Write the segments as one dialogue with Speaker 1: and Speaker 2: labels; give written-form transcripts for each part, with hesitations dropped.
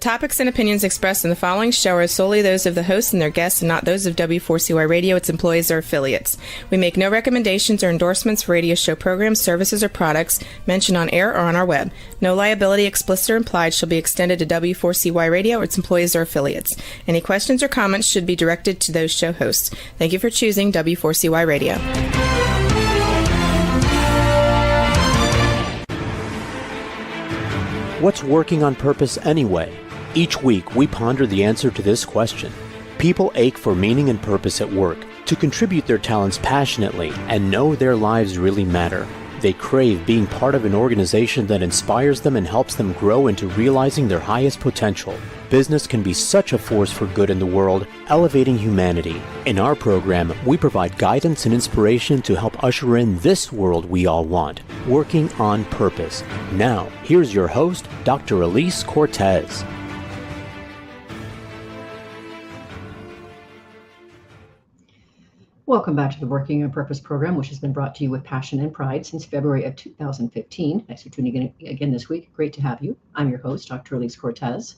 Speaker 1: topics and opinions expressed in the following show are solely those of the hosts and their guests and not those of W4CY Radio, its employees, or affiliates. We make no recommendations or endorsements for radio show programs, services, or products mentioned on air or on our web. No liability, explicit or implied, shall be extended to W4CY Radio or its employees or affiliates. Any questions or comments should be directed to those show hosts. Thank you for choosing W4CY Radio.
Speaker 2: What's working on purpose anyway? Each week, we ponder the answer to this question. People ache for meaning and purpose at work, to contribute their talents passionately and know their lives really matter. They crave being part of an organization that inspires them and helps them grow into realizing their highest potential. Business can be such a force for good in the world, elevating humanity. In our program, we provide guidance and inspiration to help usher in this world we all want, working on purpose. Now, here's your host, Dr. Elise Cortez.
Speaker 3: Welcome back to the Working on Purpose program, which has been brought to you with passion and pride since February of 2015. Thanks for tuning in again this week. Great to have you. I'm your host, Dr. Elise Cortez.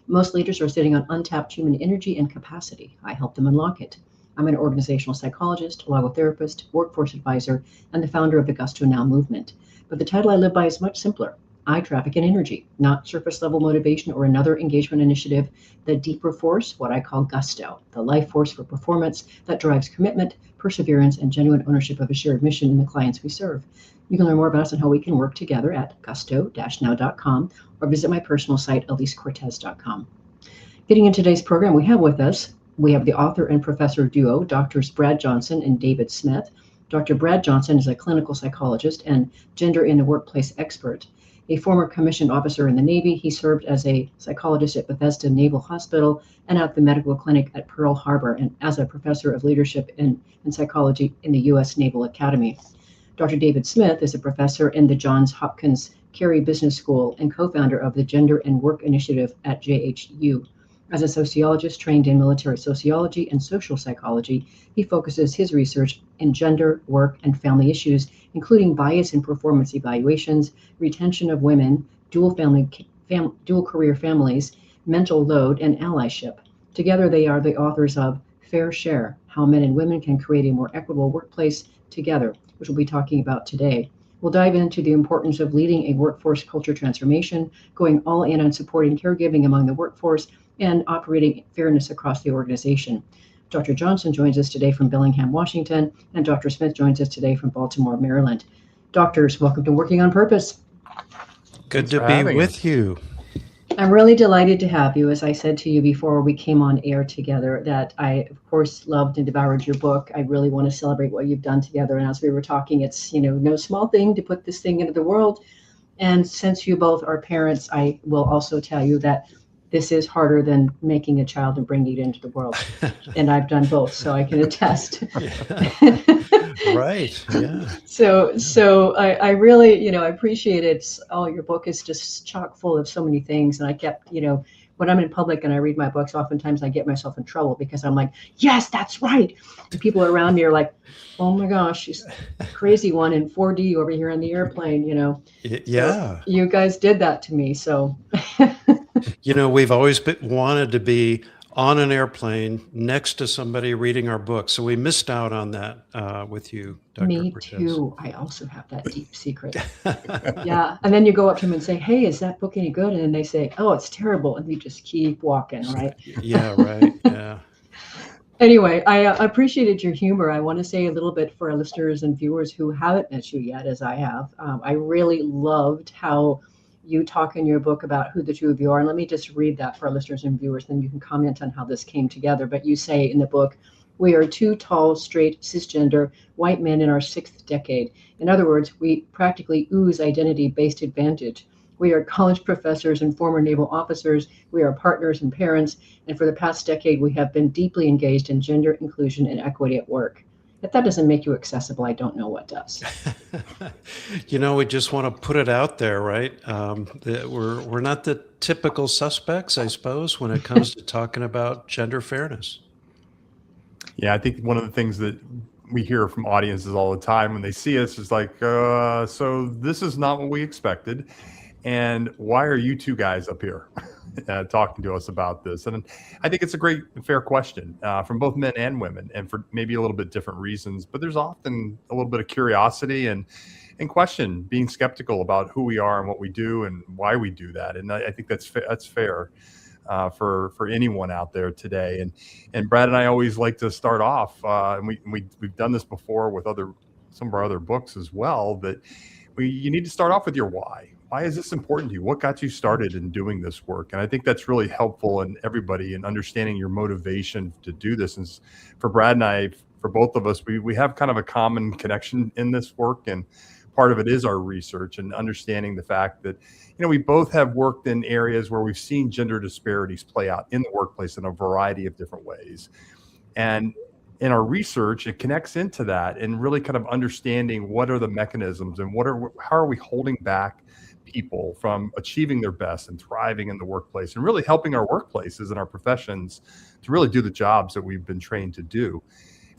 Speaker 3: Most leaders are sitting on untapped human energy and capacity. I help them unlock it. I'm an organizational psychologist, logotherapist, workforce advisor, and the founder of the Gusto Now movement. But the title I live by is much simpler. I traffic in energy, not surface level motivation or another engagement initiative. The deeper force, what I call gusto, the life force for performance that drives commitment, perseverance, and genuine ownership of a shared mission in the clients we serve. You can learn more about us and how we can work together at gusto-now.com or visit my personal site, elisecortez.com. Getting into today's program, we have the author and professor duo, Drs. Brad Johnson and David Smith. Dr. Brad Johnson is a clinical psychologist and gender in the workplace expert. A former commissioned officer in the Navy, he served as a psychologist at Bethesda Naval Hospital and at the medical clinic at Pearl Harbor, and as a professor of leadership and psychology in the U.S. Naval Academy. Dr. David Smith is a professor in the Johns Hopkins Carey Business School and co-founder of the Gender and Work Initiative at JHU. As a sociologist trained in military sociology and social psychology, he focuses his research in gender, work, and family issues, including bias in performance evaluations, retention of women, dual career families, mental load, and allyship. Together, they are the authors of Fair Share: How Men and Women Can Create a More Equitable Workplace Together, which we'll be talking about today. We'll dive into the importance of leading a workforce culture transformation, going all in on supporting caregiving among the workforce, and operating fairness across the organization. Dr. Johnson joins us today from Bellingham, Washington, and Dr. Smith joins us today from Baltimore, Maryland. Doctors, welcome to Working on Purpose.
Speaker 4: Good to be with you.
Speaker 3: I'm really delighted to have you. As I said to you before we came on air together, that I, of course, loved and devoured your book. I really want to celebrate what you've done together. And as we were talking, it's, no small thing to put this thing into the world. And since you both are parents, I will also tell you that this is harder than making a child and bringing it into the world. And I've done both, so I can attest.
Speaker 4: Right. Yeah.
Speaker 3: So I really, I appreciate it. Your book is just chock full of so many things. And I kept, when I'm in public and I read my books, oftentimes I get myself in trouble because I'm like, yes, that's right. And people around me are like, oh my gosh, she's a crazy one in 4D over here on the airplane,
Speaker 4: Yeah.
Speaker 3: So you guys did that to me. So.
Speaker 4: We've always wanted to be on an airplane next to somebody reading our book. So we missed out on that with you, Dr.
Speaker 3: Me
Speaker 4: Cortez.
Speaker 3: too. I also have that deep secret. Yeah. And then you go up to them and say, hey, is that book any good? And then they say, oh, it's terrible. And you just keep walking, right?
Speaker 4: Yeah, right. Yeah.
Speaker 3: Anyway, I appreciated your humor. I want to say a little bit for our listeners and viewers who haven't met you yet, as I have. I really loved how you talk in your book about who the two of you are. And let me just read that for our listeners and viewers, then you can comment on how this came together. But you say in the book, we are two tall, straight, cisgender, white men in our sixth decade. In other words, we practically ooze identity-based advantage. We are college professors and former naval officers. We are partners and parents. And for the past decade, we have been deeply engaged in gender inclusion and equity at work. If that doesn't make you accessible, I don't know what does.
Speaker 4: We just want to put it out there, right? We're not the typical suspects, I suppose, when it comes to talking about gender fairness.
Speaker 5: Yeah, I think one of the things that we hear from audiences all the time when they see us is like, so this is not what we expected. And why are you two guys up here talking to us about this? And I think it's a great, fair question from both men and women, and for maybe a little bit different reasons. But there's often a little bit of curiosity and question, being skeptical about who we are and what we do and why we do that. And I think that's fair for anyone out there today. And Brad and I always like to start off, and we've done this before with some of our other books as well, that you need to start off with your why. Why is this important to you? What got you started in doing this work? And I think that's really helpful in everybody in understanding your motivation to do this. And for Brad and I, for both of us, we have kind of a common connection in this work. And part of it is our research and understanding the fact that, we both have worked in areas where we've seen gender disparities play out in the workplace in a variety of different ways. And in our research, it connects into that and really kind of understanding what are the mechanisms and how are we holding back people from achieving their best and thriving in the workplace, and really helping our workplaces and our professions to really do the jobs that we've been trained to do.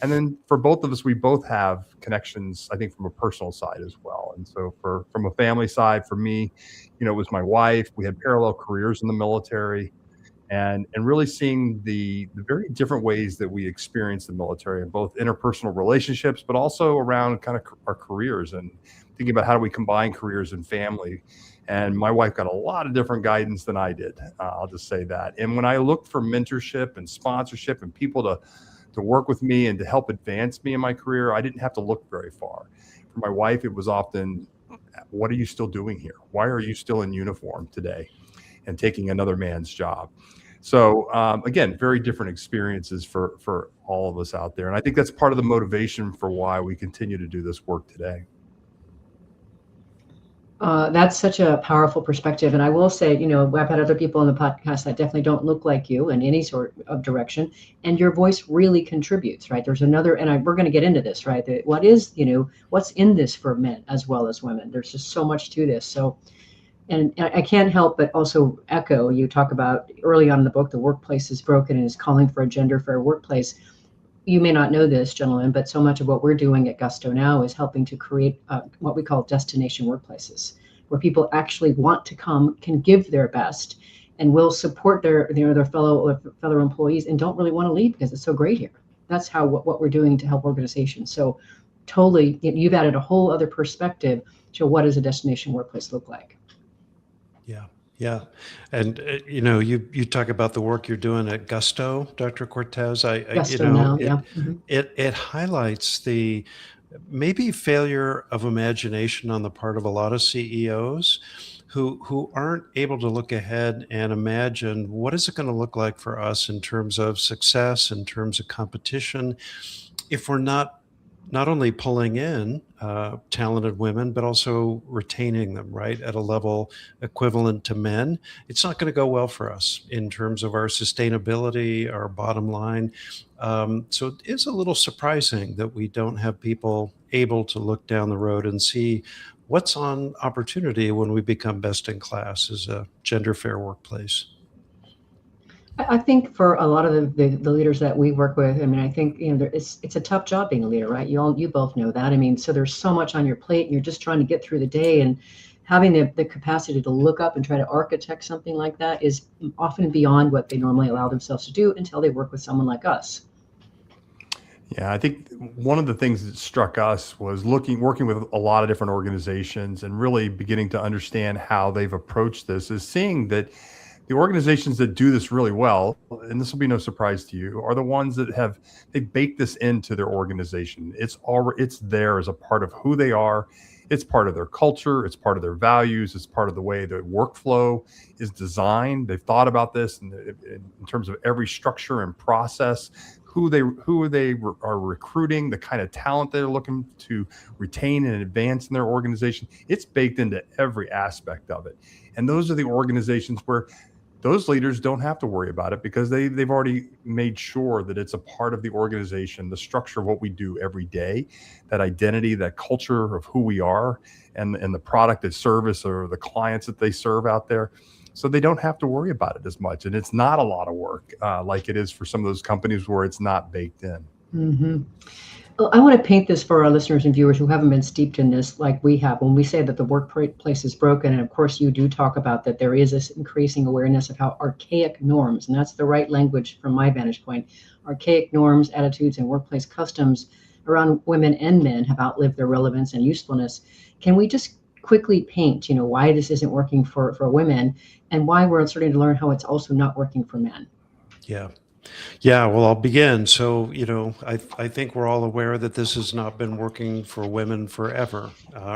Speaker 5: And then for both of us, we both have connections, I think, from a personal side as well. And so from a family side, for me, it was my wife. We had parallel careers in the military, and really seeing the very different ways that we experience the military in both interpersonal relationships, but also around kind of our careers, and thinking about how do we combine careers and family. And my wife got a lot of different guidance than I did. I'll just say that. And when I looked for mentorship and sponsorship and people to work with me and to help advance me in my career, I didn't have to look very far. For my wife, it was often, what are you still doing here? Why are you still in uniform today and taking another man's job? So again, very different experiences for all of us out there. And I think that's part of the motivation for why we continue to do this work today.
Speaker 3: That's such a powerful perspective. And I will say, I've had other people on the podcast that definitely don't look like you in any sort of direction. And your voice really contributes, right? There's another, and we're going to get into this, right? What's in this for men as well as women? There's just so much to this. So, and I can't help but also echo, you talk about early on in the book, the workplace is broken and is calling for a gender fair workplace. You may not know this, gentlemen, but so much of what we're doing at Gusto now is helping to create what we call destination workplaces, where people actually want to come, can give their best, and will support their fellow employees, and don't really want to leave because it's so great here. That's how what we're doing to help organizations. So, totally, you've added a whole other perspective to what does a destination workplace look like.
Speaker 4: Yeah. And, you talk about the work you're doing at Gusto, Dr. Cortez.
Speaker 3: Gusto now, yeah.
Speaker 4: It highlights the maybe failure of imagination on the part of a lot of CEOs who aren't able to look ahead and imagine what is it going to look like for us in terms of success, in terms of competition, if we're not only pulling in talented women, but also retaining them, right, at a level equivalent to men. It's not going to go well for us in terms of our sustainability, our bottom line. So it is a little surprising that we don't have people able to look down the road and see what's on opportunity when we become best in class as a gender fair workplace.
Speaker 3: I think for a lot of the leaders that we work with, I think it's a tough job being a leader, right? You both know that. So there's so much on your plate, and you're just trying to get through the day, and having the capacity to look up and try to architect something like that is often beyond what they normally allow themselves to do until they work with someone like us.
Speaker 5: Yeah, I think one of the things that struck us was working with a lot of different organizations and really beginning to understand how they've approached this, is seeing that the organizations that do this really well, and this will be no surprise to you, are the ones that they baked this into their organization. It's there as a part of who they are. It's part of their culture. It's part of their values. It's part of the way the workflow is designed. They've thought about this in terms of every structure and process, who they are recruiting, the kind of talent they're looking to retain and advance in their organization. It's baked into every aspect of it. And those are the organizations where those leaders don't have to worry about it, because they've already made sure that it's a part of the organization, the structure of what we do every day, that identity, that culture of who we are, and the product and service or the clients that they serve out there. So they don't have to worry about it as much. And it's not a lot of work like it is for some of those companies where it's not baked in.
Speaker 3: Mm-hmm. Well, I want to paint this for our listeners and viewers who haven't been steeped in this like we have. When we say that the workplace is broken, and of course you do talk about that there is this increasing awareness of how archaic norms, and that's the right language from my vantage point, archaic norms, attitudes, and workplace customs around women and men have outlived their relevance and usefulness. Can we just quickly paint, why this isn't working for women and why we're starting to learn how it's also not working for men?
Speaker 4: Yeah. Yeah, well, I'll begin. So, I think we're all aware that this has not been working for women forever,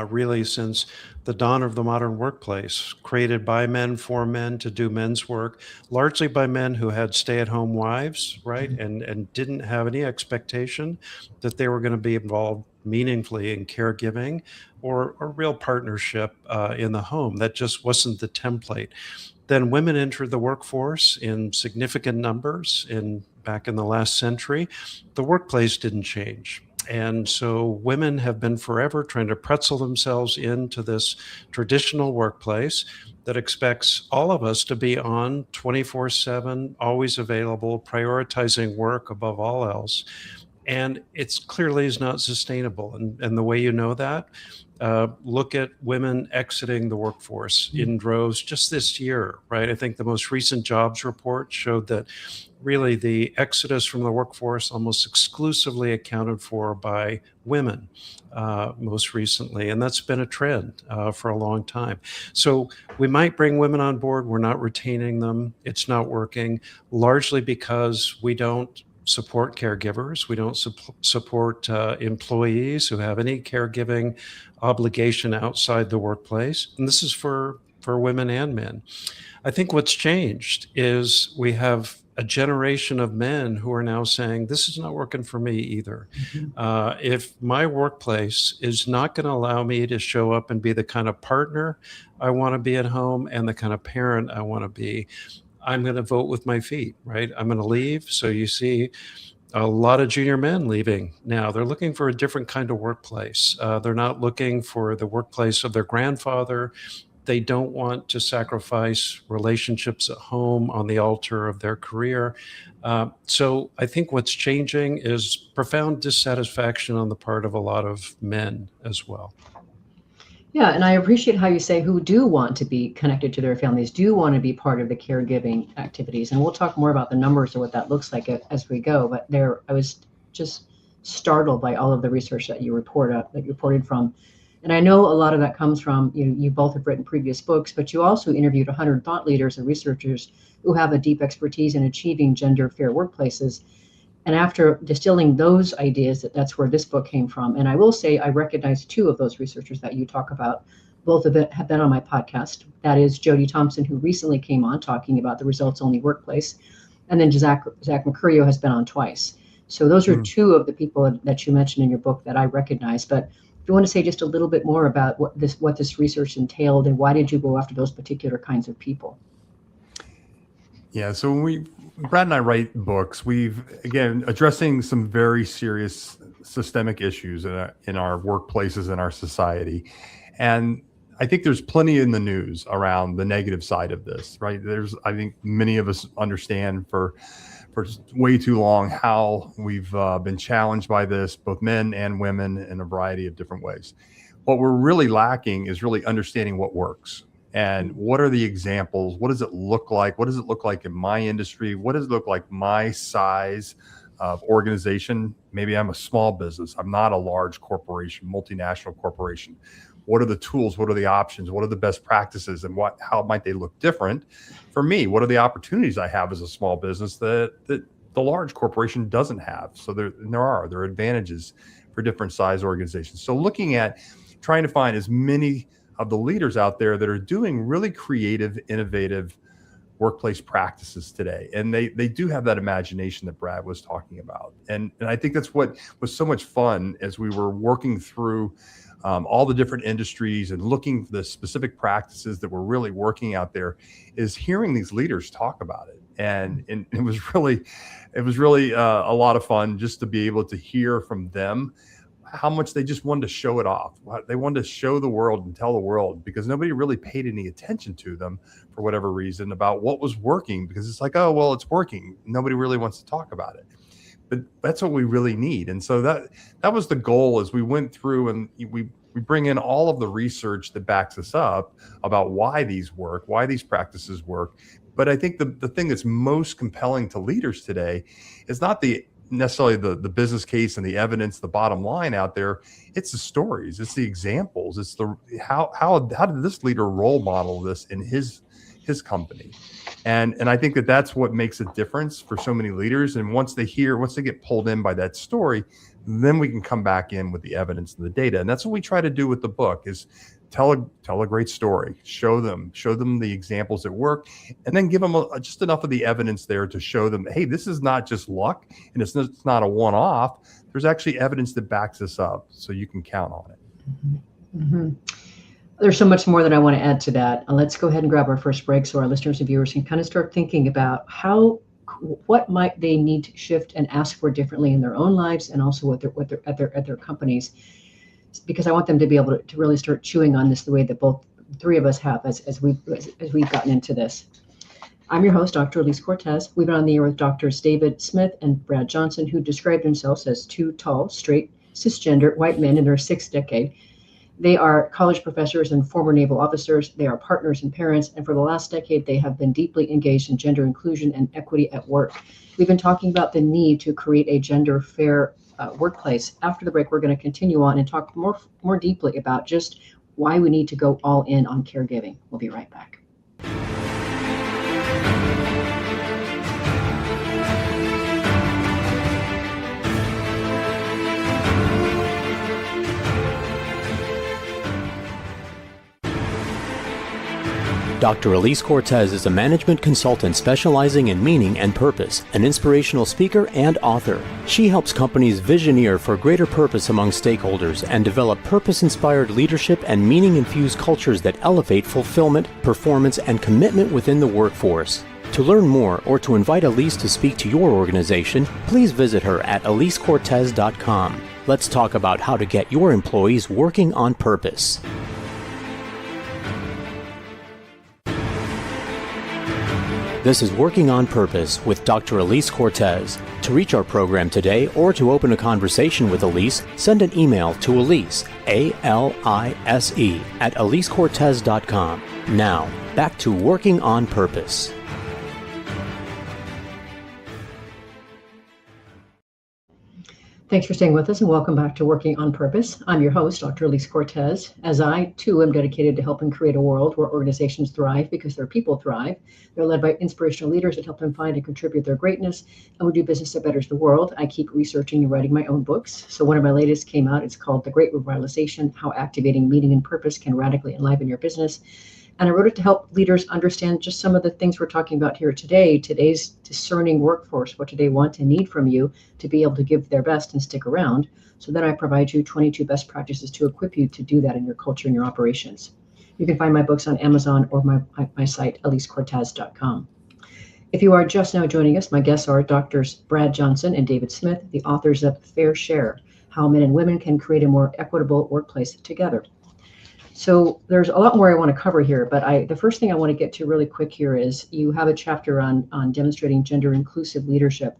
Speaker 4: really since the dawn of the modern workplace, created by men for men to do men's work, largely by men who had stay-at-home wives, right? And didn't have any expectation that they were going to be involved meaningfully in caregiving or real partnership in the home. That just wasn't the template. Then women entered the workforce in significant numbers back in the last century. The workplace didn't change. And so women have been forever trying to pretzel themselves into this traditional workplace that expects all of us to be on 24/7, always available, prioritizing work above all else. And it's clearly is not sustainable. And the way you know that, look at women exiting the workforce in droves just this year, right? I think the most recent jobs report showed that really the exodus from the workforce almost exclusively accounted for by women most recently. And that's been a trend for a long time. So we might bring women on board. We're not retaining them. It's not working, largely because we don't support caregivers. We don't support employees who have any caregiving obligation outside the workplace. And this is for women and men. I think what's changed is we have a generation of men who are now saying, this is not working for me either. If my workplace is not going to allow me to show up and be the kind of partner I want to be at home and the kind of parent I want to be, I'm going to vote with my feet, right? I'm going to leave. So you see a lot of junior men leaving now. They're looking for a different kind of workplace. They're not looking for the workplace of their grandfather. They don't want to sacrifice relationships at home on the altar of their career. So I think what's changing is profound dissatisfaction on the part of a lot of men as well.
Speaker 3: Yeah, and I appreciate how you say who do want to be connected to their families, do want to be part of the caregiving activities. And we'll talk more about the numbers of what that looks like as we go. But I was just startled by all of the research that you reported from. And I know a lot of that comes from, you both have written previous books, but you also interviewed 100 thought leaders and researchers who have a deep expertise in achieving gender fair workplaces. And after distilling those ideas, that's where this book came from. And I will say I recognize two of those researchers that you talk about. Both of them have been on my podcast. That is Jody Thompson, who recently came on talking about the results-only workplace. And then Zach Mercurio has been on twice. So those are two of the people that you mentioned in your book that I recognize. But if you want to say just a little bit more about what this research entailed and why did you go after those particular kinds of people?
Speaker 5: Yeah, so when Brad and I write books, we've, again, addressing some very serious systemic issues in our workplaces and our society. And I think there's plenty in the news around the negative side of this, right? I think many of us understand for way too long how we've been challenged by this, both men and women, in a variety of different ways. What we're really lacking is really understanding what works. And what are the examples? What does it look like? What does it look like in my industry? What does it look like my size of organization? Maybe I'm a small business. I'm not a large corporation, multinational corporation. What are the tools? What are the options? What are the best practices? And how might they look different for me? What are the opportunities I have as a small business that the large corporation doesn't have? So there are advantages for different size organizations. So looking at trying to find as many of the leaders out there that are doing really creative, innovative workplace practices today. And they do have that imagination that Brad was talking about. And I think that's what was so much fun as we were working through all the different industries and looking for the specific practices that were really working out there, is hearing these leaders talk about it. And it was really a lot of fun just to be able to hear from them how much they just wanted to show it off. They wanted to show the world and tell the world, because nobody really paid any attention to them for whatever reason about what was working, because it's like, oh, well, it's working. Nobody really wants to talk about it. but that's what we really need. And so that was the goal as we went through, and we bring in all of the research that backs us up about why these work, why these practices work. But I think the thing that's most compelling to leaders today is not necessarily the business case and the evidence, the bottom line out there. It's the stories, it's the examples, it's the how did this leader role model this in his company. And I think that's what makes a difference for so many leaders. And once they get pulled in by that story, then we can come back in with the evidence and the data. And that's what we try to do with the book, is tell a great story, show them the examples that work, and then give them just enough of the evidence there to show them, hey, this is not just luck, and it's not a one-off. There's actually evidence that backs this up, so you can count on it.
Speaker 3: Mm-hmm. There's so much more that I want to add to that. Let's go ahead and grab our first break so our listeners and viewers can kind of start thinking about what might they need to shift and ask for differently in their own lives, and also at their companies, because I want them to be able to really start chewing on this the way that both three of us have as we've gotten into this. I'm your host, Dr. Elise Cortez. We've been on the air with Drs. David Smith and Brad Johnson, who described themselves as two tall, straight, cisgender white men in their sixth decade. They are college professors and former naval officers. They are partners and parents. And for the last decade, they have been deeply engaged in gender inclusion and equity at work. We've been talking about the need to create a gender fair workplace. After the break, we're going to continue on and talk more deeply about just why we need to go all in on caregiving. We'll be right back.
Speaker 2: Dr. Elise Cortez is a management consultant specializing in meaning and purpose, an inspirational speaker and author. She helps companies visioneer for greater purpose among stakeholders and develop purpose-inspired leadership and meaning-infused cultures that elevate fulfillment, performance, and commitment within the workforce. To learn more or to invite Elise to speak to your organization, please visit her at alyscortez.com. Let's talk about how to get your employees working on purpose. This is Working on Purpose with Dr. Elise Cortez. To reach our program today or to open a conversation with Elise, send an email to Elise, A-L-I-S-E, at alyscortez.com. Now, back to Working on Purpose.
Speaker 3: Thanks for staying with us and welcome back to Working on Purpose. I'm your host, Dr. Elise Cortez, as I too am dedicated to helping create a world where organizations thrive because their people thrive. They're led by inspirational leaders that help them find and contribute their greatness, and we do business that betters the world. I keep researching and writing my own books. So one of my latest came out. It's called The Great Revitalization: How Activating Meaning and Purpose Can Radically Enliven Your Business. And I wrote it to help leaders understand just some of the things we're talking about here today. Today's discerning workforce, what do they want and need from you to be able to give their best and stick around? So then I provide you 22 best practices to equip you to do that in your culture and your operations. You can find my books on Amazon or my site, alyscortez.com. If you are just now joining us, my guests are Drs. Brad Johnson and David Smith, the authors of Fair Share: How Men and Women Can Create a More Equitable Workplace Together. So there's a lot more I want to cover here, but the first thing I want to get to really quick here is you have a chapter on demonstrating gender inclusive leadership.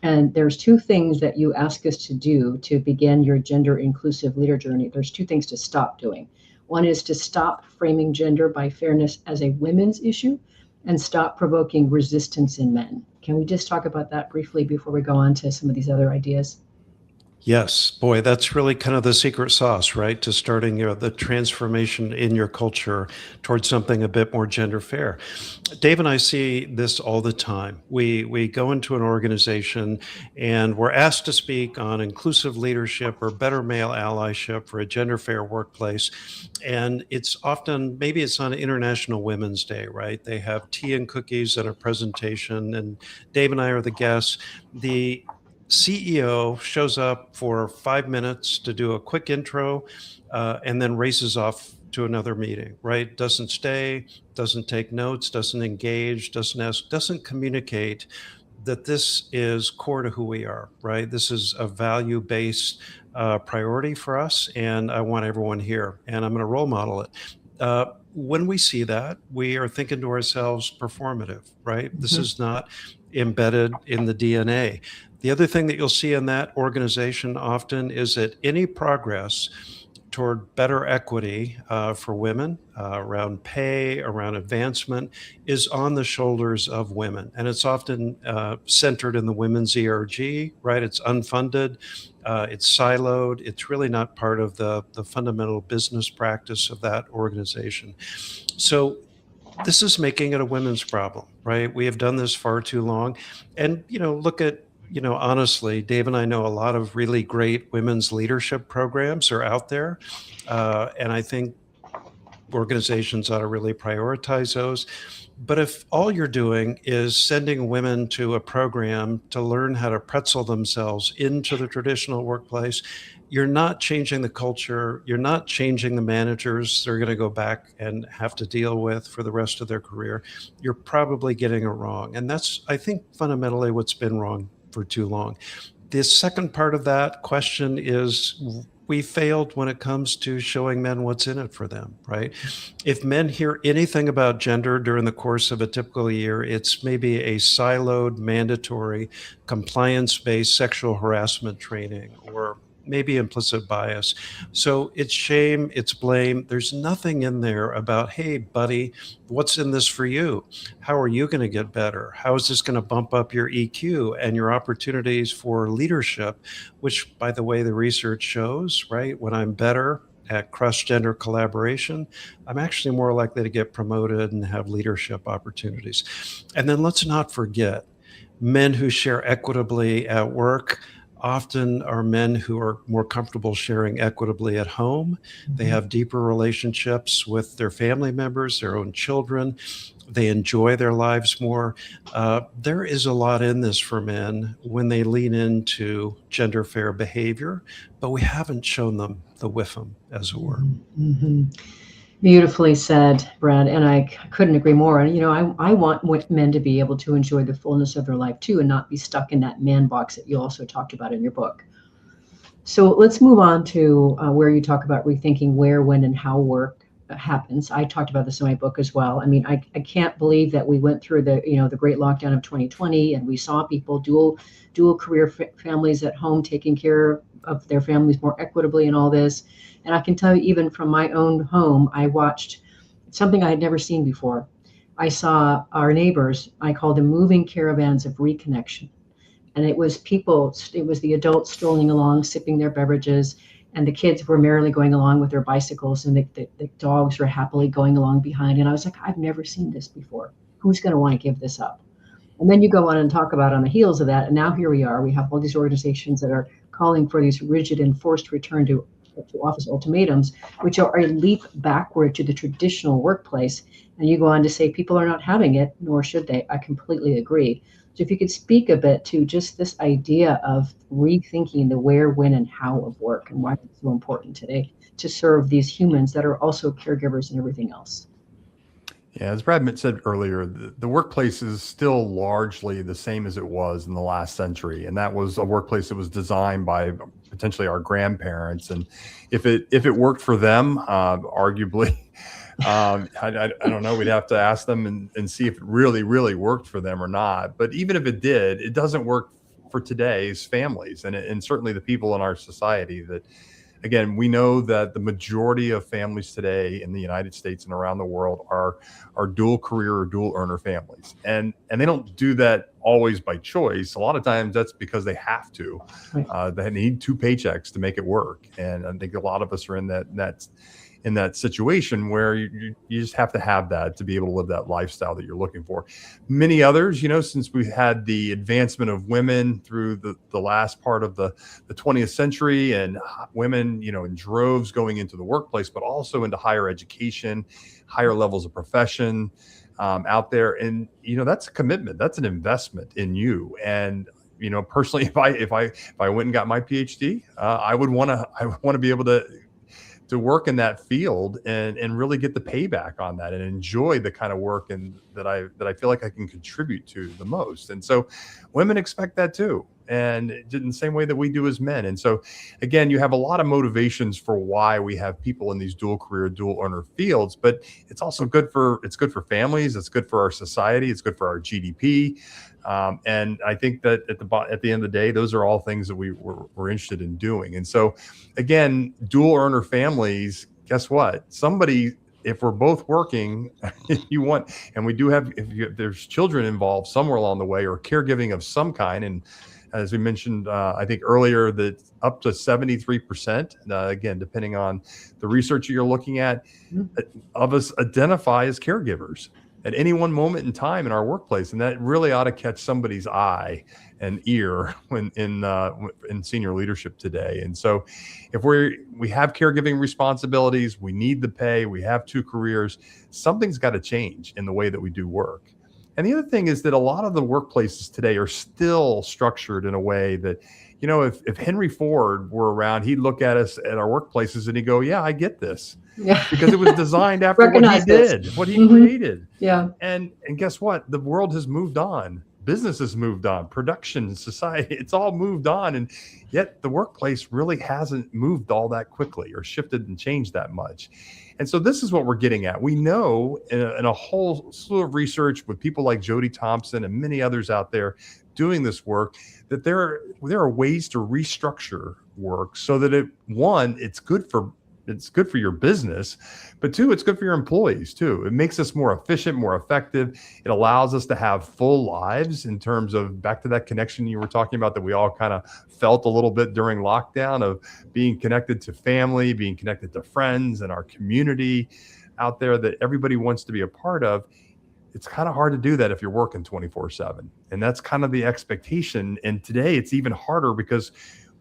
Speaker 3: And there's two things that you ask us to do to begin your gender inclusive leader journey. There's two things to stop doing. One is to stop framing gender by fairness as a women's issue and stop provoking resistance in men. Can we just talk about that briefly before we go on to some of these other ideas?
Speaker 4: Yes, boy, that's really kind of the secret sauce, right? To starting the transformation in your culture towards something a bit more gender fair. Dave and I see this all the time. We go into an organization and we're asked to speak on inclusive leadership or better male allyship for a gender fair workplace. And it's often, maybe it's on International Women's Day, right? They have tea and cookies at a presentation, and Dave and I are the guests. The CEO shows up for 5 minutes to do a quick intro and then races off to another meeting, right? Doesn't stay, doesn't take notes, doesn't engage, doesn't ask, doesn't communicate that this is core to who we are, right? This is a value-based priority for us, and I want everyone here, and I'm going to role model it. When we see that, we are thinking to ourselves, performative, right? This is not embedded in the DNA. The other thing that you'll see in that organization often is that any progress toward better equity for women around pay, around advancement, is on the shoulders of women. And it's often centered in the women's ERG, right? It's unfunded, it's siloed, it's really not part of the fundamental business practice of that organization. So this is making it a women's problem, right? We have done this far too long. And, look at, honestly, Dave and I know a lot of really great women's leadership programs are out there. And I think organizations ought to really prioritize those. But if all you're doing is sending women to a program to learn how to pretzel themselves into the traditional workplace, you're not changing the culture. You're not changing the managers they're going to go back and have to deal with for the rest of their career. You're probably getting it wrong. And that's, I think, fundamentally what's been wrong for too long. The second part of that question is we failed when it comes to showing men what's in it for them, right? If men hear anything about gender during the course of a typical year, it's maybe a siloed, mandatory, compliance-based sexual harassment training, or maybe implicit bias. So it's shame, it's blame. There's nothing in there about, hey, buddy, what's in this for you? How are you going to get better? How is this going to bump up your EQ and your opportunities for leadership, which, by the way, the research shows, right? When I'm better at cross-gender collaboration, I'm actually more likely to get promoted and have leadership opportunities. And then let's not forget, men who share equitably at work often are men who are more comfortable sharing equitably at home. They have deeper relationships with their family members, their own children. They enjoy their lives more. There is a lot in this for men when they lean into gender fair behavior, but we haven't shown them the whiffum, as it were.
Speaker 3: Mm-hmm. Beautifully said, Brad. And I couldn't agree more. And, I want men to be able to enjoy the fullness of their life too, and not be stuck in that man box that you also talked about in your book. So let's move on to where you talk about rethinking where, when, and how work happens. I talked about this in my book as well. I mean, I can't believe that we went through the great lockdown of 2020, and we saw people dual career families at home taking care of their families more equitably and all this. And I can tell you, even from my own home, I watched something I had never seen before. I saw our neighbors, I called them moving caravans of reconnection. And it was the adults strolling along, sipping their beverages, and the kids were merrily going along with their bicycles, and the dogs were happily going along behind. And I was like, I've never seen this before. Who's going to want to give this up? And then you go on and talk about on the heels of that. And now here we are. We have all these organizations that are calling for these rigid and forced return to office ultimatums, which are a leap backward to the traditional workplace. And you go on to say people are not having it, nor should they. I completely agree. So if you could speak a bit to just this idea of rethinking the where, when, and how of work, and why it's so important today to serve these humans that are also caregivers and everything else.
Speaker 5: Yeah, as Brad said earlier, the workplace is still largely the same as it was in the last century. And that was a workplace that was designed by potentially our grandparents. And if it worked for them, arguably, I don't know, we'd have to ask them and see if it really, really worked for them or not. But even if it did, it doesn't work for today's families and certainly the people in our society that, again, we know that the majority of families today in the United States and around the world are dual career or dual earner families. And they don't do that always by choice. A lot of times that's because they have to.
Speaker 3: Right.
Speaker 5: They need two paychecks to make it work. And I think a lot of us are in that situation where you just have to have that to be able to live that lifestyle that you're looking for. Many others, since we've had the advancement of women through the last part of the 20th century, and women, in droves going into the workplace, but also into higher education, higher levels of profession out there. And, that's a commitment. That's an investment in you. And, personally, if I went and got my PhD, I would want to be able to work in that field and really get the payback on that and enjoy the kind of work and that I feel like I can contribute to the most. And so women expect that too. and in the same way that we do as men. And so, again, you have a lot of motivations for why we have people in these dual career, dual earner fields, but it's also good for families. It's good for our society. It's good for our GDP. And I think that at the end of the day, those are all things that we're interested in doing. And so, again, dual earner families, guess what? If we're both working, and we do have, if there's children involved somewhere along the way, or caregiving of some kind. And as we mentioned, I think earlier, that up to 73%, again, depending on the research you're looking at, of us identify as caregivers at any one moment in time in our workplace. And that really ought to catch somebody's eye and ear when in senior leadership today. And so if we have caregiving responsibilities, we need the pay, we have two careers, something's got to change in the way that we do work. And the other thing is that a lot of the workplaces today are still structured in a way that, if Henry Ford were around, he'd look at us at our workplaces and he'd go, yeah, I get this. Yeah. Because it was designed after what he did, what he created. Yeah. And guess what? The world has moved on. Business has moved on. Production, society, it's all moved on. And yet the workplace really hasn't moved all that quickly or shifted and changed that much. And so this is what we're getting at. We know in a whole slew of research with people like Jody Thompson and many others out there doing this work, that there are ways to restructure work so that it's good for your business, but two, it's good for your employees too. It makes us more efficient, more effective. It allows us to have full lives in terms of, back to that connection you were talking about that we all kind of felt a little bit during lockdown, of being connected to family, being connected to friends and our community out there that everybody wants to be a part of. It's kind of hard to do that if you're working 24/7. And that's kind of the expectation. And today it's even harder because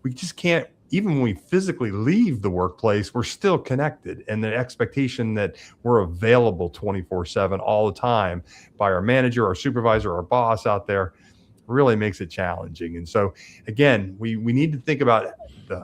Speaker 5: we just can't, even when we physically leave the workplace, we're still connected. And the expectation that we're available 24/7 all the time by our manager, our supervisor, our boss out there really makes it challenging. And so, again, we need to think about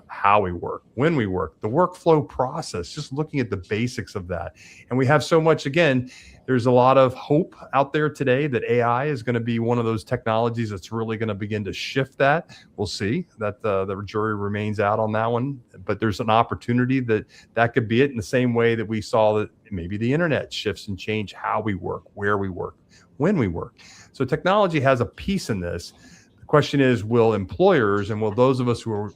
Speaker 5: how we work, when we work, the workflow process, just looking at the basics of that. And we have so much, again, there's a lot of hope out there today that AI is going to be one of those technologies that's really going to begin to shift that. We'll see. That the jury remains out on that one, but there's an opportunity that could be it, in the same way that we saw that maybe the internet shifts and change how we work, where we work, when we work. So technology has a piece in this. The question is, will employers and will those of us who are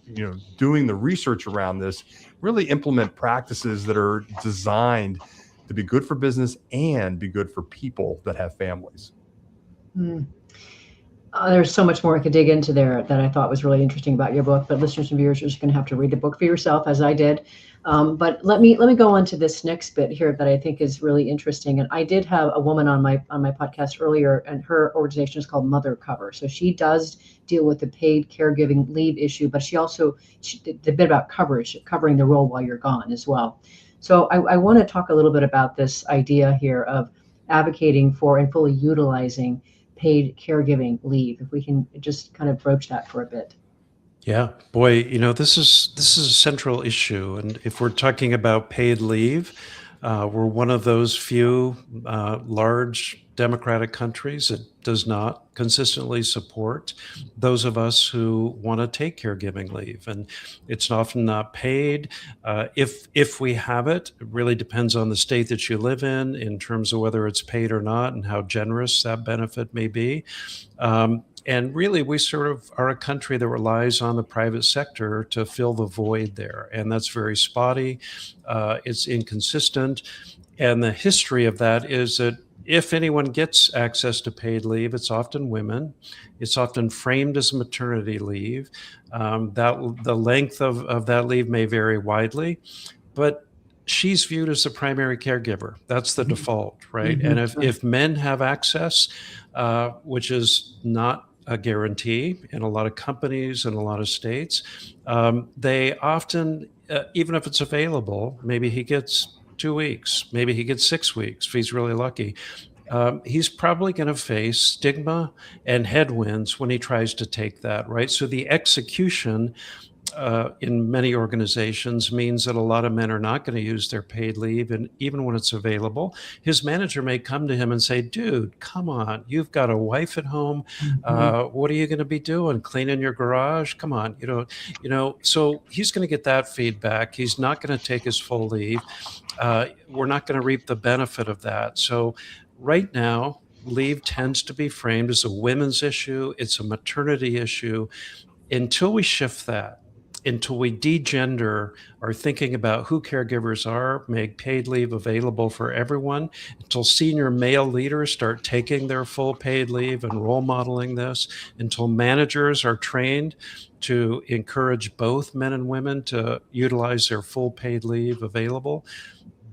Speaker 5: doing the research around this really implement practices that are designed to be good for business and be good for people that have families?
Speaker 3: There's so much more I could dig into there that I thought was really interesting about your book, but listeners and viewers are just going to have to read the book for yourself, as I did. But let me go on to this next bit here that I think is really interesting. And I did have a woman on my podcast earlier, and her organization is called Mother Cover. So she does deal with the paid caregiving leave issue, but she did a bit about covering the role while you're gone as well. So I want to talk a little bit about this idea here of advocating for and fully utilizing paid caregiving leave. If we can just kind of broach that for a bit.
Speaker 4: Yeah, boy, this is a central issue. And if we're talking about paid leave, we're one of those few large democratic countries that does not consistently support those of us who want to take caregiving leave. And it's often not paid. If we have it, it really depends on the state that you live in terms of whether it's paid or not and how generous that benefit may be. And really, we sort of are a country that relies on the private sector to fill the void there. And that's very spotty. It's inconsistent. And the history of that is that if anyone gets access to paid leave, it's often women. It's often framed as maternity leave. The length of that leave may vary widely, but she's viewed as the primary caregiver. That's the default, right? Mm-hmm. And if men have access, which is not a guarantee in a lot of companies and a lot of states, they often, even if it's available, maybe he gets 2 weeks, maybe he gets 6 weeks if he's really lucky. He's probably going to face stigma and headwinds when he tries to take that, right? So the execution in many organizations means that a lot of men are not going to use their paid leave, and even when it's available, his manager may come to him and say, "Dude, come on, you've got a wife at home. What are you going to be doing? Cleaning your garage? Come on, So he's going to get that feedback. He's not going to take his full leave. We're not going to reap the benefit of that. So right now, leave tends to be framed as a women's issue. It's a maternity issue. Until we shift that, until we degender our thinking about who caregivers are, make paid leave available for everyone, until senior male leaders start taking their full paid leave and role modeling this, until managers are trained to encourage both men and women to utilize their full paid leave available,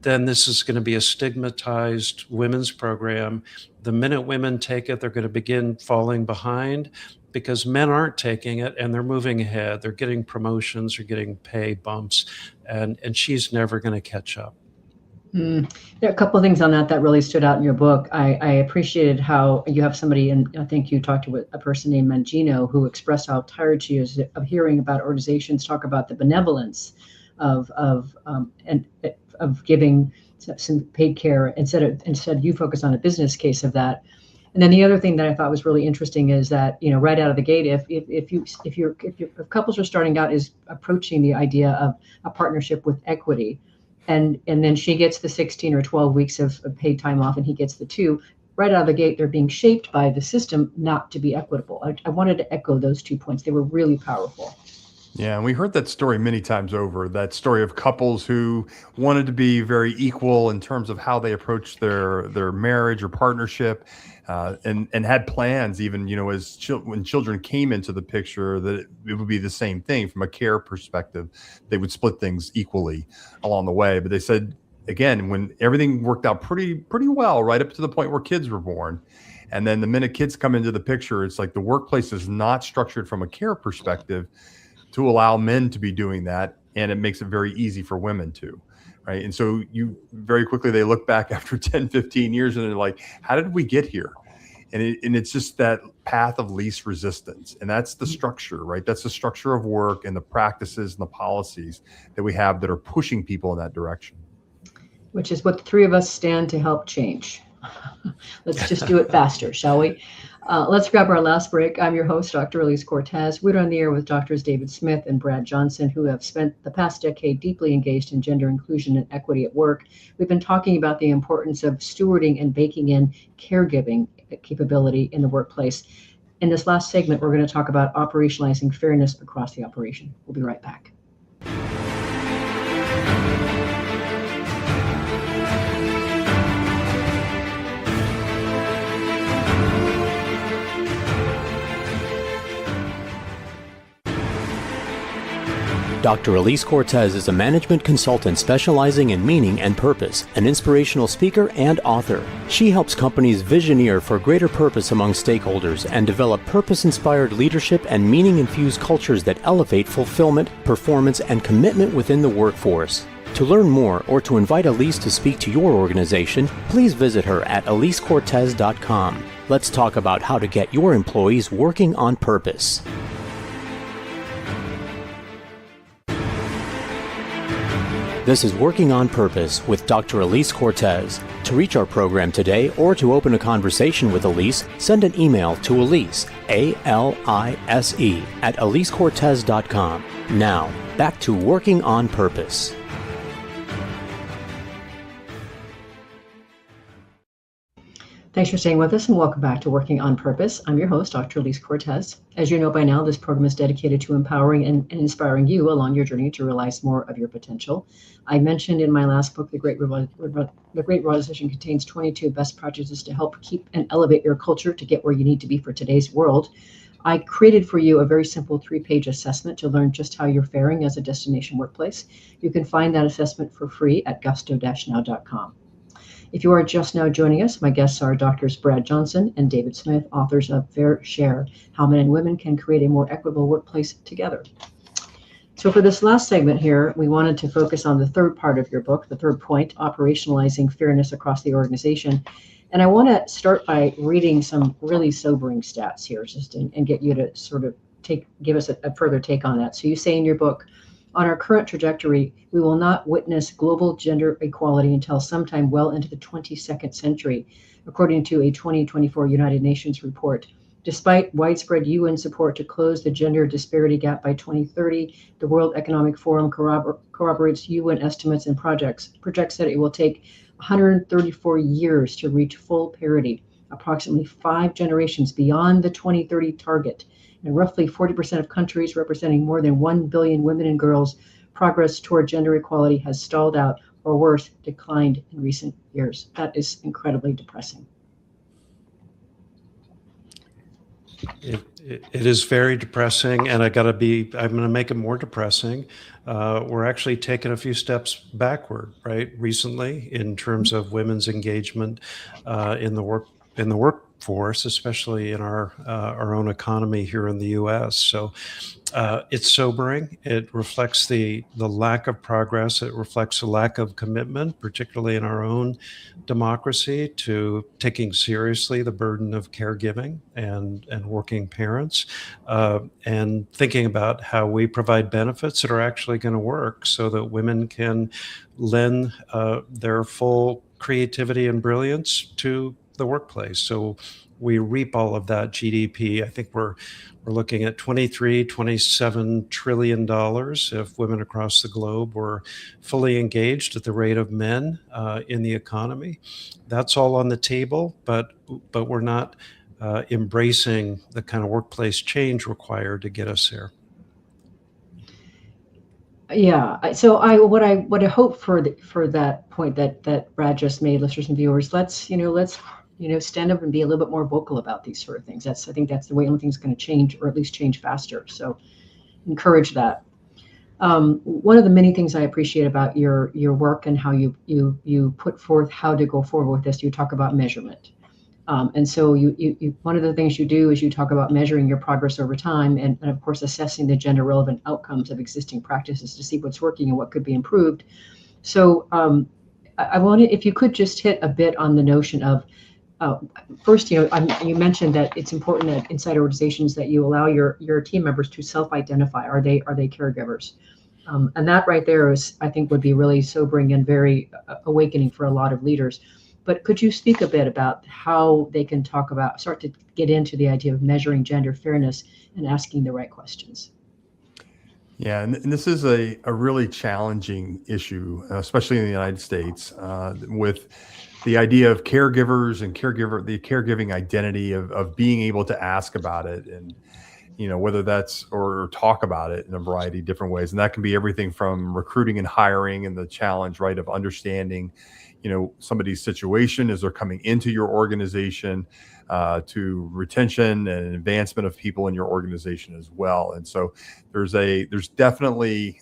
Speaker 4: then this is going to be a stigmatized women's program. The minute women take it, they're going to begin falling behind because men aren't taking it and they're moving ahead. They're getting promotions, they're getting pay bumps, and she's never going to catch up.
Speaker 3: There are a couple of things on that really stood out in your book. I appreciated how you have somebody, and I think you talked to a person named Mangino, who expressed how tired she is of hearing about organizations talk about the benevolence of giving some paid care. Instead you focus on a business case of that. And then the other thing that I thought was really interesting is that, right out of the gate, if couples are starting out is approaching the idea of a partnership with equity, and then she gets the 16 or 12 weeks of paid time off and he gets the 2, right out of the gate, they're being shaped by the system not to be equitable. I wanted to echo those 2 points. They were really powerful.
Speaker 5: Yeah, and we heard that story many times over, that story of couples who wanted to be very equal in terms of how they approached their marriage or partnership, and had plans even, when children came into the picture, that it would be the same thing from a care perspective. They would split things equally along the way. But they said, again, when everything worked out pretty well, right up to the point where kids were born, and then the minute kids come into the picture, it's like the workplace is not structured from a care perspective to allow men to be doing that, and it makes it very easy for women too, right? And so you very quickly, they look back after 10, 15 years and they're like, how did we get here? And it's just that path of least resistance. And that's the structure, right? That's the structure of work and the practices and the policies that we have that are pushing people in that direction.
Speaker 3: Which is what the 3 of us stand to help change. Let's just do it faster, shall we? Let's grab our last break. I'm your host, Dr. Elise Cortez. We're on the air with Drs. David Smith and Brad Johnson, who have spent the past decade deeply engaged in gender inclusion and equity at work. We've been talking about the importance of stewarding and baking in caregiving capability in the workplace. In this last segment, we're going to talk about operationalizing fairness across the operation. We'll be right back.
Speaker 2: Dr. Elise Cortez is a management consultant specializing in meaning and purpose, an inspirational speaker and author. She helps companies visioneer for greater purpose among stakeholders and develop purpose-inspired leadership and meaning-infused cultures that elevate fulfillment, performance, and commitment within the workforce. To learn more or to invite Elise to speak to your organization, please visit her at alyscortez.com. Let's talk about how to get your employees working on purpose. This is Working on Purpose with Dr. Elise Cortez. To reach our program today or to open a conversation with Elise, send an email to Elise, A-L-I-S-E, at alyscortez.com. Now, back to Working on Purpose.
Speaker 3: Thanks for staying with us and welcome back to Working on Purpose. I'm your host, Dr. Elise Cortez. As you know by now, this program is dedicated to empowering and inspiring you along your journey to realize more of your potential. I mentioned in my last book, The Great Realization contains 22 best practices to help keep and elevate your culture to get where you need to be for today's world. I created for you a very simple 3-page assessment to learn just how you're faring as a destination workplace. You can find that assessment for free at gusto-now.com. If you are just now joining us, my guests are Drs. Brad Johnson and David Smith, authors of Fair Share, How Men and Women Can Create a More Equitable Workplace Together. So for this last segment here, we wanted to focus on the third part of your book, the third point, operationalizing fairness across the organization. And I want to start by reading some really sobering stats here, just and get you to sort of give us a further take on that. So you say in your book, on our current trajectory, we will not witness global gender equality until sometime well into the 22nd century, according to a 2024 United Nations report. Despite widespread UN support to close the gender disparity gap by 2030, the World Economic Forum corroborates UN estimates and projects that it will take 134 years to reach full parity, approximately 5 generations beyond the 2030 target. And roughly 40% of countries representing more than 1 billion women and girls, progress toward gender equality has stalled out or worse, declined in recent years. That is incredibly depressing.
Speaker 4: It is very depressing, and I'm going to make it more depressing. We're actually taking a few steps backward, right, recently in terms of women's engagement in the workforce, especially in our own economy here in the U.S. So it's sobering. It reflects the lack of progress. It reflects a lack of commitment, particularly in our own democracy, to taking seriously the burden of caregiving and working parents, and thinking about how we provide benefits that are actually going to work so that women can lend their full creativity and brilliance to the workplace. So we reap all of that GDP. I think we're looking at $27 trillion if women across the globe were fully engaged at the rate of men in the economy. That's all on the table, but we're not embracing the kind of workplace change required to get us there.
Speaker 3: Yeah. So what I hope for that point that Brad just made, listeners and viewers, let's stand up and be a little bit more vocal about these sort of things. I think that's the way only thing's going to change, or at least change faster. So encourage that. One of the many things I appreciate about your work and how you put forth how to go forward with this, you talk about measurement. And so you one of the things you do is you talk about measuring your progress over time and of course assessing the gender relevant outcomes of existing practices to see what's working and what could be improved. So I wanted, if you could just hit a bit on the notion of first, you mentioned that it's important that inside organizations that you allow your team members to self-identify. Are they caregivers? And that right there is, I think, would be really sobering and very awakening for a lot of leaders. But could you speak a bit about how they can start to get into the idea of measuring gender fairness and asking the right questions?
Speaker 5: Yeah, and this is a really challenging issue, especially in the United States, with the idea of caregivers and the caregiving identity of being able to ask about it, and whether that's or talk about it in a variety of different ways. And that can be everything from recruiting and hiring, and the challenge, right, of understanding somebody's situation as they're coming into your organization, to retention and advancement of people in your organization as well. And so there's definitely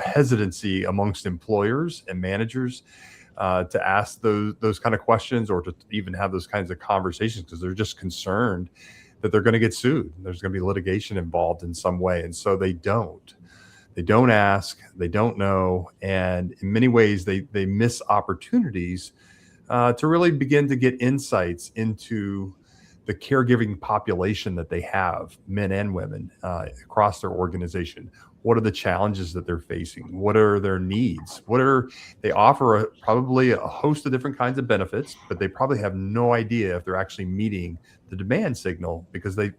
Speaker 5: hesitancy amongst employers and managers to ask those kind of questions, or to even have those kinds of conversations, because they're just concerned that they're going to get sued. There's going to be litigation involved in some way, and so they don't ask, they don't know, and in many ways they miss opportunities to really begin to get insights into the caregiving population that they have, men and women, across their organization. What are the challenges that they're facing? What are their needs? They offer probably a host of different kinds of benefits, but they probably have no idea if they're actually meeting the demand signal, because they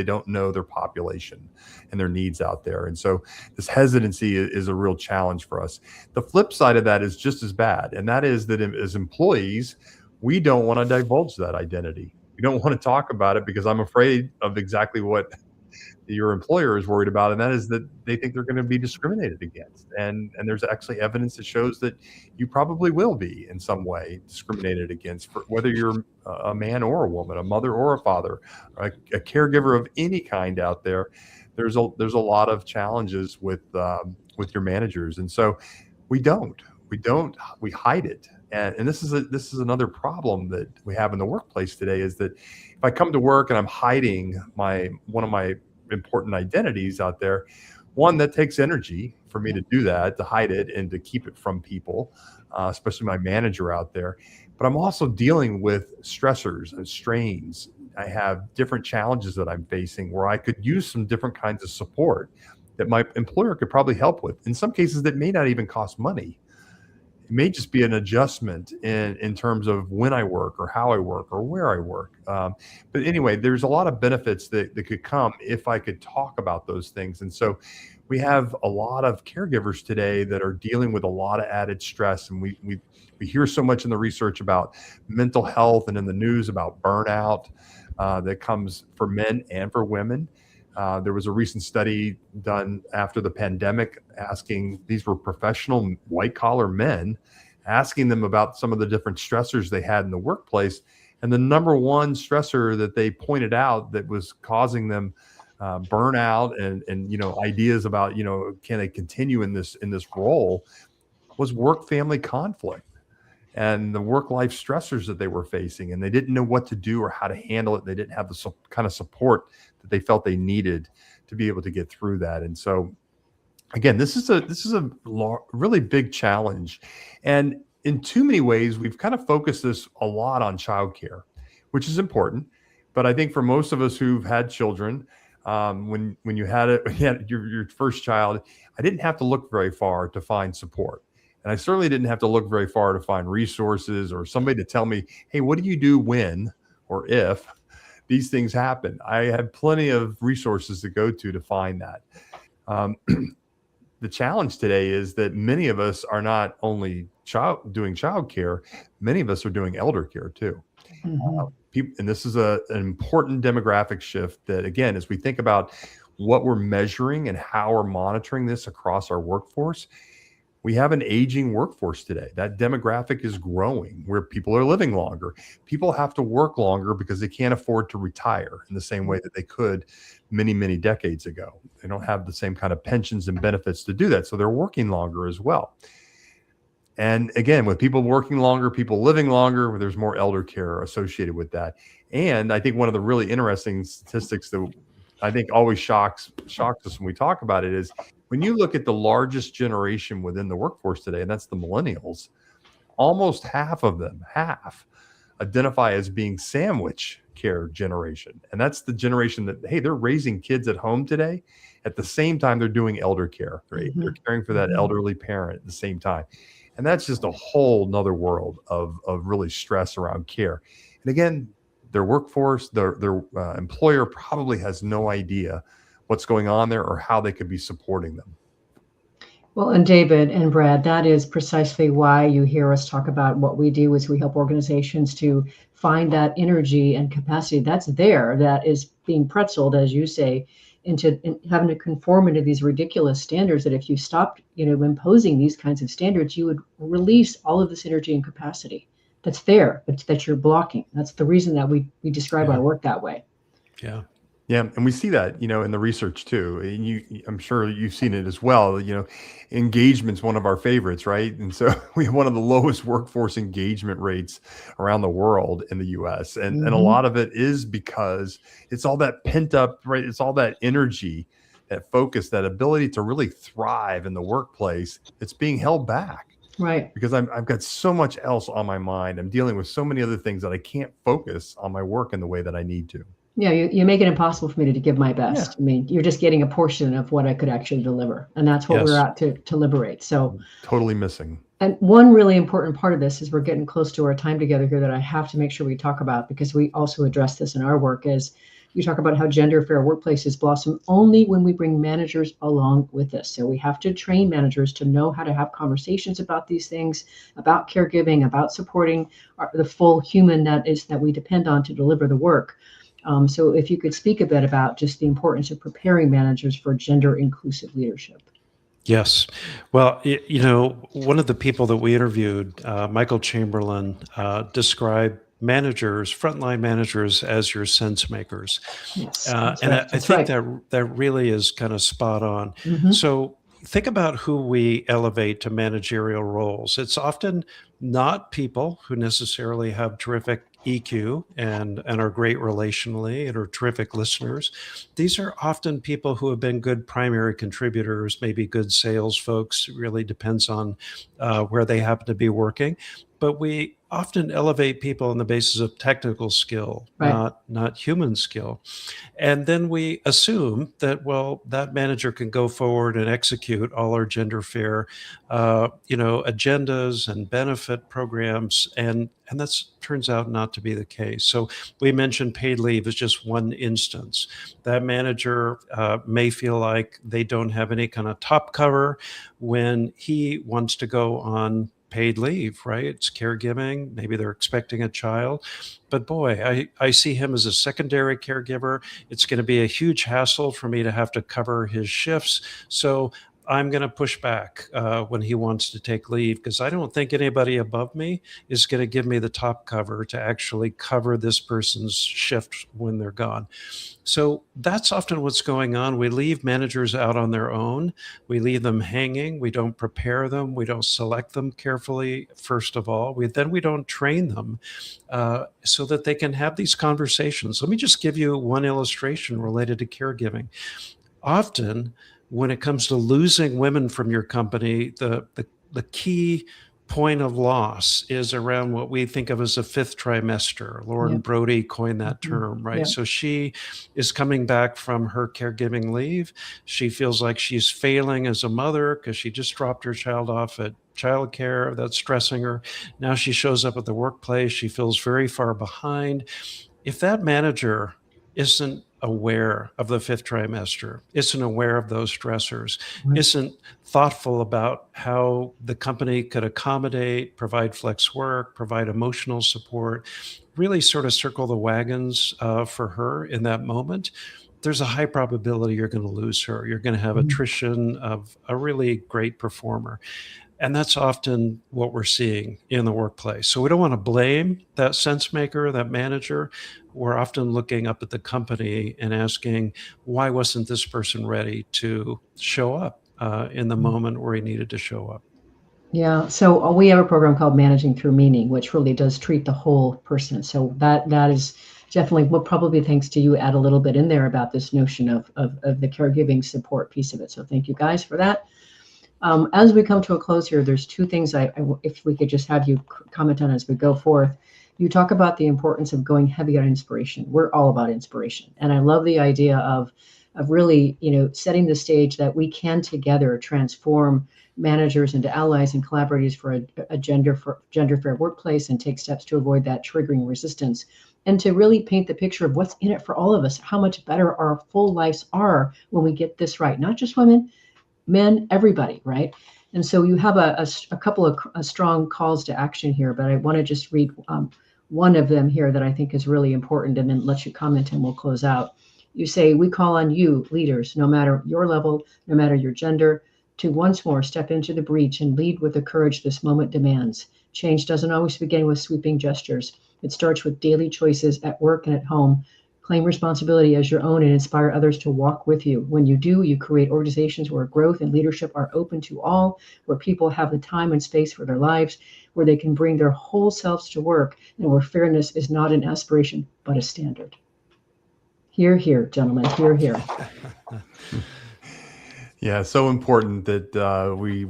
Speaker 5: don't know their population and their needs out there. And so this hesitancy is a real challenge for us. The flip side of that is just as bad, and that is that as employees, we don't want to divulge that identity. We don't want to talk about it because I'm afraid of exactly what your employer is worried about, and that is that they think they're going to be discriminated against. And there's actually evidence that shows that you probably will be in some way discriminated against, for whether you're a man or a woman, a mother or a father, a caregiver of any kind out there. There's a lot of challenges with your managers, and so we hide it. And this is another problem that we have in the workplace today, is that if I come to work and I'm hiding one of my important identities out there, one, that takes energy for me to do that, to hide it and to keep it from people, especially my manager out there. But I'm also dealing with stressors and strains I have different challenges that I'm facing where I could use some different kinds of support that my employer could probably help with. In some cases, that may not even cost money. It may just be an adjustment in terms of when I work or how I work or where I work. But anyway, there's a lot of benefits that could come if I could talk about those things. And so we have a lot of caregivers today that are dealing with a lot of added stress. And we hear so much in the research about mental health and in the news about burnout that comes for men and for women. There was a recent study done after the pandemic asking, these were professional white collar men, asking them about some of the different stressors they had in the workplace. And the number one stressor that they pointed out that was causing them burnout and ideas about, can they continue in this role was work-family conflict and the work-life stressors that they were facing. And they didn't know what to do or how to handle it. They didn't have the kind of support that they felt they needed to be able to get through that. And so, again, this is a really big challenge. And in too many ways, we've kind of focused this a lot on childcare, which is important. But I think for most of us who've had children, when you had your first child, I didn't have to look very far to find support. And I certainly didn't have to look very far to find resources or somebody to tell me, hey, what do you do when or if these things happen? I had plenty of resources to go to find that. The challenge today is that many of us are not only doing childcare, many of us are doing elder care too. Mm-hmm. And this is an important demographic shift that, again, as we think about what we're measuring and how we're monitoring this across our workforce, we have an aging workforce today. That demographic is growing where people are living longer. People have to work longer because they can't afford to retire in the same way that they could many, many decades ago. They don't have the same kind of pensions and benefits to do that. So they're working longer as well. And again, with people working longer, people living longer, there's more elder care associated with that. And I think one of the really interesting statistics that I think always shocks us when we talk about it is when you look at the largest generation within the workforce today, and that's the millennials, almost half of them identify as being sandwich care generation. And that's the generation that, hey, they're raising kids at home today. At the same time, they're doing elder care. Right? Mm-hmm. They're caring for that elderly parent at the same time. And that's just a whole nother world of really stress around care. And again, their workforce, their employer probably has no idea what's going on there or how they could be supporting them.
Speaker 3: Well, and David and Brad, that is precisely why you hear us talk about what we do is we help organizations to find that energy and capacity that's there, that is being pretzeled, as you say, into having to conform into these ridiculous standards that if you stopped, imposing these kinds of standards, you would release all of this energy and capacity that's there, but that you're blocking. That's the reason that we describe our work that way.
Speaker 5: Yeah. Yeah. And we see that, in the research too. And I'm sure you've seen it as well. Engagement's one of our favorites, right? And so we have one of the lowest workforce engagement rates around the world in the US. And a lot of it is because it's all that pent up, right? It's all that energy, that focus, that ability to really thrive in the workplace. It's being held back.
Speaker 3: Right.
Speaker 5: Because I've got so much else on my mind. I'm dealing with so many other things that I can't focus on my work in the way that I need to.
Speaker 3: Yeah, you make it impossible for me to give my best. Yeah. I mean, you're just getting a portion of what I could actually deliver. And that's what we're out to liberate. So
Speaker 5: totally missing.
Speaker 3: And one really important part of this is we're getting close to our time together here that I have to make sure we talk about, because we also address this in our work, is you talk about how gender fair workplaces blossom only when we bring managers along with us. So we have to train managers to know how to have conversations about these things, about caregiving, about supporting the full human that we depend on to deliver the work. So if you could speak a bit about just the importance of preparing managers for gender inclusive leadership.
Speaker 4: Yes. Well, one of the people that we interviewed, Michael Chamberlain, described frontline managers as your sense makers. Yes, and I think that really is kind of spot on. Mm-hmm. So think about who we elevate to managerial roles. It's often not people who necessarily have terrific EQ and are great relationally and are terrific listeners. These are often people who have been good primary contributors, maybe good sales folks. It really depends on where they happen to be working. But we often elevate people on the basis of technical skill,
Speaker 3: Right.
Speaker 4: not human skill. And then we assume that, well, that manager can go forward and execute all our gender fair, agendas and benefit programs. And that's turns out not to be the case. So we mentioned paid leave as just one instance. That manager may feel like they don't have any kind of top cover when he wants to go on paid leave, right? It's caregiving. Maybe they're expecting a child. But boy, I see him as a secondary caregiver. It's going to be a huge hassle for me to have to cover his shifts. So I'm going to push back when he wants to take leave, because I don't think anybody above me is going to give me the top cover to actually cover this person's shift when they're gone. So that's often what's going on. We leave managers out on their own. We leave them hanging. We don't prepare them. We don't select them carefully, first of all. We don't train them so that they can have these conversations. Let me just give you one illustration related to caregiving. Often, when it comes to losing women from your company, the key point of loss is around what we think of as a fifth trimester. Lauren Brody coined that term, right?
Speaker 3: Yeah.
Speaker 4: So she is coming back from her caregiving leave. She feels like she's failing as a mother because she just dropped her child off at childcare. That's stressing her. Now she shows up at the workplace. She feels very far behind. If that manager isn't aware of the fifth trimester, isn't aware of those stressors, isn't thoughtful about how the company could accommodate, provide flex work, provide emotional support, really sort of circle the wagons for her in that moment, there's a high probability you're going to lose her. You're going to have attrition of a really great performer. And that's often what we're seeing in the workplace. So we don't want to blame that sense maker, that manager. We're often looking up at the company and asking, why wasn't this person ready to show up in the moment where he needed to show up?
Speaker 3: Yeah. So we have a program called Managing Through Meaning, which really does treat the whole person. So that is definitely what probably thanks to you add a little bit in there about this notion of the caregiving support piece of it. So thank you guys for that. As we come to a close here, there's two things if we could just have you comment on as we go forth. You talk about the importance of going heavy on inspiration. We're all about inspiration. And I love the idea of really, setting the stage that we can together transform managers into allies and collaborators for a gender fair workplace and take steps to avoid that triggering resistance, and to really paint the picture of what's in it for all of us, how much better our full lives are when we get this right. Not just women, men, everybody, right? And so you have a couple of strong calls to action here, but I want to just read one of them here that I think is really important, and then let you comment and we'll close out. You say, we call on you, leaders, no matter your level, no matter your gender, to once more step into the breach and lead with the courage this moment demands. Change doesn't always begin with sweeping gestures. It starts with daily choices at work and at home. Claim responsibility as your own and inspire others to walk with you. When you do, you create organizations where growth and leadership are open to all, where people have the time and space for their lives, where they can bring their whole selves to work, and where fairness is not an aspiration, but a standard. Hear, hear, gentlemen, hear, hear.
Speaker 5: Yeah, so important that we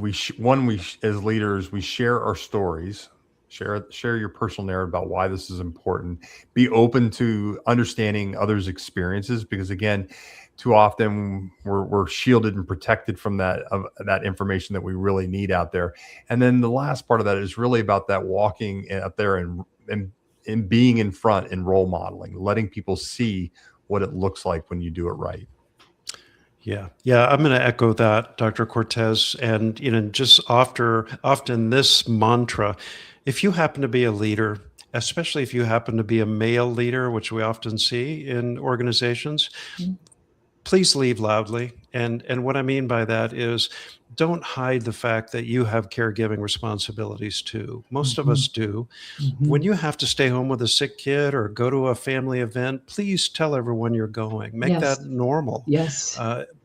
Speaker 5: as leaders, we share our stories. Share your personal narrative about why this is important. Be open to understanding others' experiences, because again, too often we're shielded and protected from that information that we really need out there. And then the last part of that is really about that walking out there and being in front and role modeling, letting people see what it looks like when you do it right.
Speaker 4: Yeah, I'm going to echo that, Dr. Cortez. And just often this mantra, if you happen to be a leader, especially if you happen to be a male leader, which we often see in organizations, please lead loudly. And what I mean by that is, don't hide the fact that you have caregiving responsibilities too. Most of us do. When you have to stay home with a sick kid or go to a family event, please tell everyone you're going. Make that normal.
Speaker 3: Yes.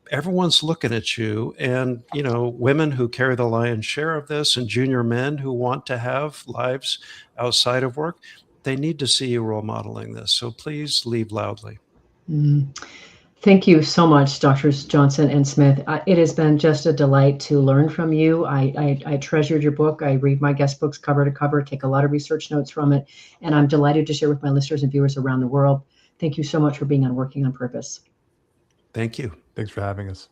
Speaker 4: everyone's looking at you, and women who carry the lion's share of this, and junior men who want to have lives outside of work, they need to see you role modeling this. So please lead loudly.
Speaker 3: Thank you so much, Drs. Johnson and Smith. It has been just a delight to learn from you. I treasured your book. I read my guest books cover to cover, take a lot of research notes from it, and I'm delighted to share with my listeners and viewers around the world. Thank you so much for being on Working on Purpose.
Speaker 4: Thank you.
Speaker 5: Thanks for having us.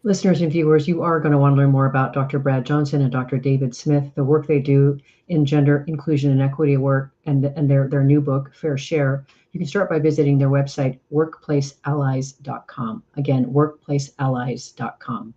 Speaker 3: Listeners and viewers, you are going to want to learn more about Dr. Brad Johnson and Dr. David Smith, the work they do in gender inclusion and equity work, and their new book, Fair Share. You can start by visiting their website, workplaceallies.com. Again, workplaceallies.com.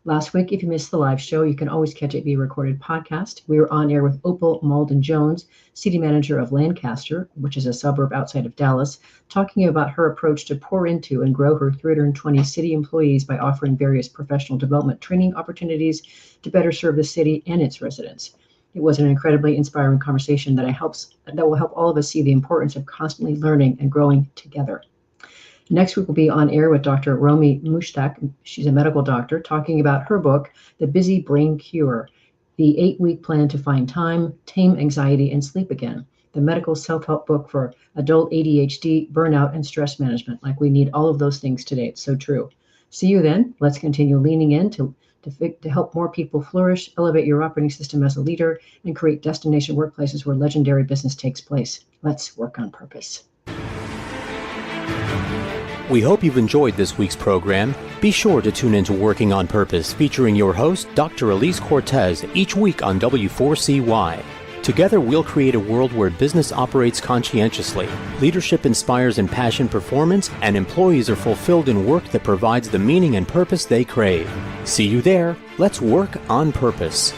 Speaker 3: Last week, if you missed the live show, you can always catch it via recorded podcast. We were on air with Opal Malden-Jones, city manager of Lancaster, which is a suburb outside of Dallas, talking about her approach to pour into and grow her 320 city employees by offering various professional development training opportunities to better serve the city and its residents. It was an incredibly inspiring conversation that will help all of us see the importance of constantly learning and growing together. Next week, we'll be on air with Dr. Romy Mushtaq. She's a medical doctor talking about her book, The Busy Brain Cure, the 8-week plan to find time, tame anxiety, and sleep again. The medical self-help book for adult ADHD, burnout, and stress management. Like we need all of those things today. It's so true. See you then. Let's continue leaning in to help more people flourish, elevate your operating system as a leader, and create destination workplaces where legendary business takes place. Let's work on purpose.
Speaker 2: We hope you've enjoyed this week's program. Be sure to tune into Working on Purpose, featuring your host, Dr. Elise Cortez, each week on W4CY. Together, we'll create a world where business operates conscientiously, leadership inspires impassioned performance, and employees are fulfilled in work that provides the meaning and purpose they crave. See you there. Let's work on purpose.